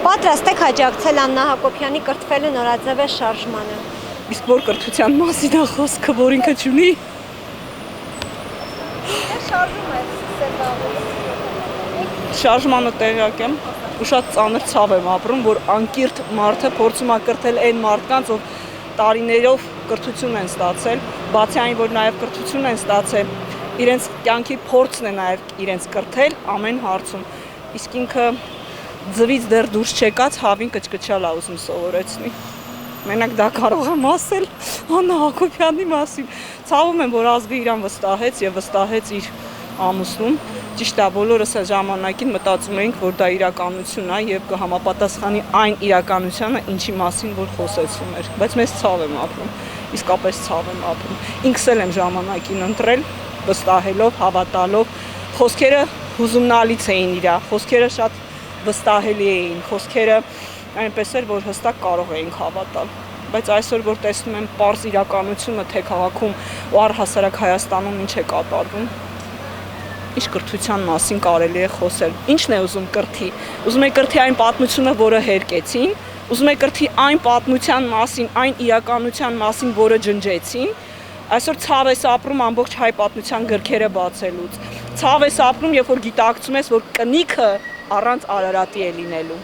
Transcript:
Պատրաստ եք աջակցել Աննա Հակոբյանի կրթվելու նորաձևե շարժմանը։ Իսկ որ կրթության մասին է խոսքը, որ ինքը չունի։ Շարժում է Շարժմանը տեղյակ եմ ու շատ ծանր ցավ եմ ապրում, որ անկիրթ մարդը փորձում է կրթել այն մարդկանց, ով տարիներով կրթություն են ստացել, բացի այն, որ նաև կրթություն են ստացել, իրենց կյանքի փորձն է նաև իրենց կրթել ամեն հարցում։ Իսկ ինքը ձվից դեռ դուրս չեկած հավին կչկչալ է ուզում սովորեցնի։ Մենակ դա կարող եմ ասել Աննա Հակոբյանի մասին։ Ցավում եմ, որ ազգը իրան վստահեց եւ վստահեց իր ամուսնուն։ Ճիշտ է, բոլորս այդ ժամանակին մտածում էինք, որ դա իրականություն է եւ կհամապատասխանի այն իրականությանը, ինչի մասին որ խոսեցում էր, բայց մեծ ցավ եմ ապրում, իսկապես ցավ եմ ապրում։ Ինքս էլ եմ ժամանակին ընտրել, վստահելով, հավատալով, խոսքերը հուզումնալից էին իրա, խոսքերը շատ վստահելի էին, խոսքերը այնպես էր, որ հստակ կարող էինք հավատալ։ Բայց այսօր որ տեսնում եմ պարզ իրականությունը, թե քաղաքում ու առհասարակ Հայաստանում ինչ է կատարվում, ինչ կրթության մասին կարելի է խոսել։ Ինչն է ուզում կրթի։ Ուզում է կրթի այն պատմությունը, որը հերկեցին, ուզում է կրթի այն պատմության մասին, այն իրականության մասին, որը ջնջեցին։ Այսօր ցավ ես ապրում ամբողջ հայ պատմության գրքերը բացելուց։ Ցավ ես ապրում, երբ որ գիտակցում ես, որ կնիքը առանց Արարատի է լինելու։